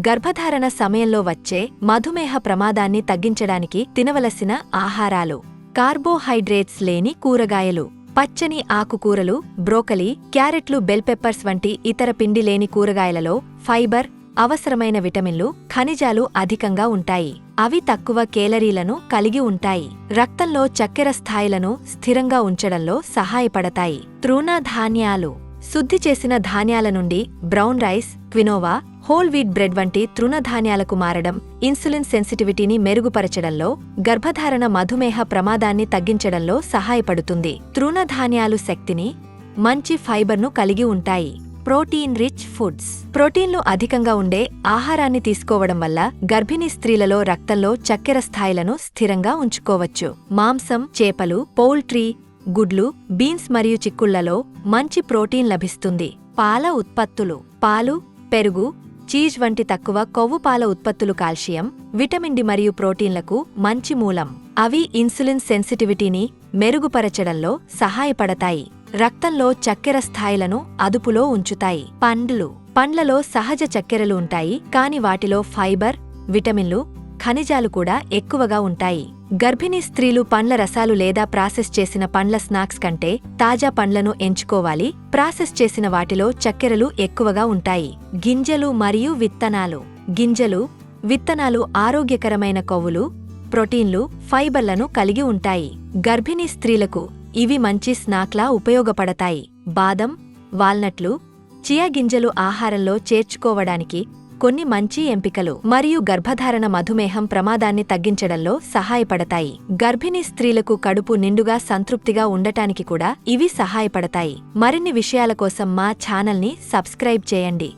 గర్భధారణ సమయంలో వచ్చే మధుమేహ ప్రమాదాన్ని తగ్గించడానికి తినవలసిన ఆహారాలు. కార్బోహైడ్రేట్స్ లేని కూరగాయలు. పచ్చని ఆకుకూరలు, బ్రోకలీ, క్యారెట్లు, బెల్ పెప్పర్స్ వంటి ఇతర పిండి లేని కూరగాయలలో ఫైబర్, అవసరమైన విటమిన్లు, ఖనిజాలు అధికంగా ఉంటాయి. అవి తక్కువ కేలరీలను కలిగి ఉంటాయి. రక్తంలో చక్కెర స్థాయిలను స్థిరంగా ఉంచడంలో సహాయపడతాయి. తృణధాన్యాలు. శుద్ధి చేసిన ధాన్యాల నుండి brown rice, quinoa, whole wheat bread వంటి తృణధాన్యాలకు మారడం ఇన్సులిన్ సెన్సిటివిటీని మెరుగుపరచడంలో, గర్భధారణ మధుమేహ ప్రమాదాన్ని తగ్గించడంలో సహాయపడుతుంది. తృణధాన్యాలు శక్తిని, మంచి ఫైబర్ను కలిగి ఉంటాయి. Protein rich foods. ప్రోటీన్లు అధికంగా ఉండే ఆహారాన్ని తీసుకోవడం వల్ల గర్భిణీ స్త్రీలలో రక్తంలో చక్కెర స్థాయిలను స్థిరంగా ఉంచుకోవచ్చు. మాంసం, చేపలు, పౌల్ట్రీ, గుడ్లు, బీన్స్ మరియు చిక్కుళ్లలో మంచి ప్రోటీన్ లభిస్తుంది. పాల ఉత్పత్తులు. పాలు, పెరుగు, చీజ్ వంటి తక్కువ కొవ్వు పాల ఉత్పత్తులు కాల్షియం, విటమిన్ డి మరియు ప్రోటీన్లకు మంచి మూలం. అవి ఇన్సులిన్ సెన్సిటివిటీని మెరుగుపరచడంలో సహాయపడతాయి. రక్తంలో చక్కెర స్థాయిలను అదుపులో ఉంచుతాయి. పండ్లు. పండ్లలో సహజ చక్కెరలు ఉంటాయి, కాని వాటిలో ఫైబర్, విటమిన్లు, ఖనిజాలు కూడా ఎక్కువగా ఉంటాయి. గర్భిణీ స్త్రీలు పండ్ల రసాలు లేదా ప్రాసెస్ చేసిన పండ్ల స్నాక్స్ కంటే తాజా పండ్లను ఎంచుకోవాలి. ప్రాసెస్ చేసిన వాటిలో చక్కెరలు ఎక్కువగా ఉంటాయి. గింజలు మరియు విత్తనాలు. గింజలు, విత్తనాలు ఆరోగ్యకరమైన కొవ్వులు, ప్రోటీన్లు, ఫైబర్లను కలిగి ఉంటాయి. గర్భిణీ స్త్రీలకు ఇవి మంచి స్నాక్లా ఉపయోగపడతాయి. బాదం, వాల్నట్లు, చియా గింజలు ఆహారంలో చేర్చుకోవడానికి కొన్ని మంచి ఎంపికలు మరియు గర్భధారణ మధుమేహం ప్రమాదాన్ని తగ్గించడంలో సహాయపడతాయి. గర్భిణీ స్త్రీలకు కడుపు నిండుగా సంతృప్తిగా ఉండటానికి కూడా ఇవి సహాయపడతాయి. మరిన్ని విషయాల కోసం మా ఛానల్ని సబ్స్క్రైబ్ చేయండి.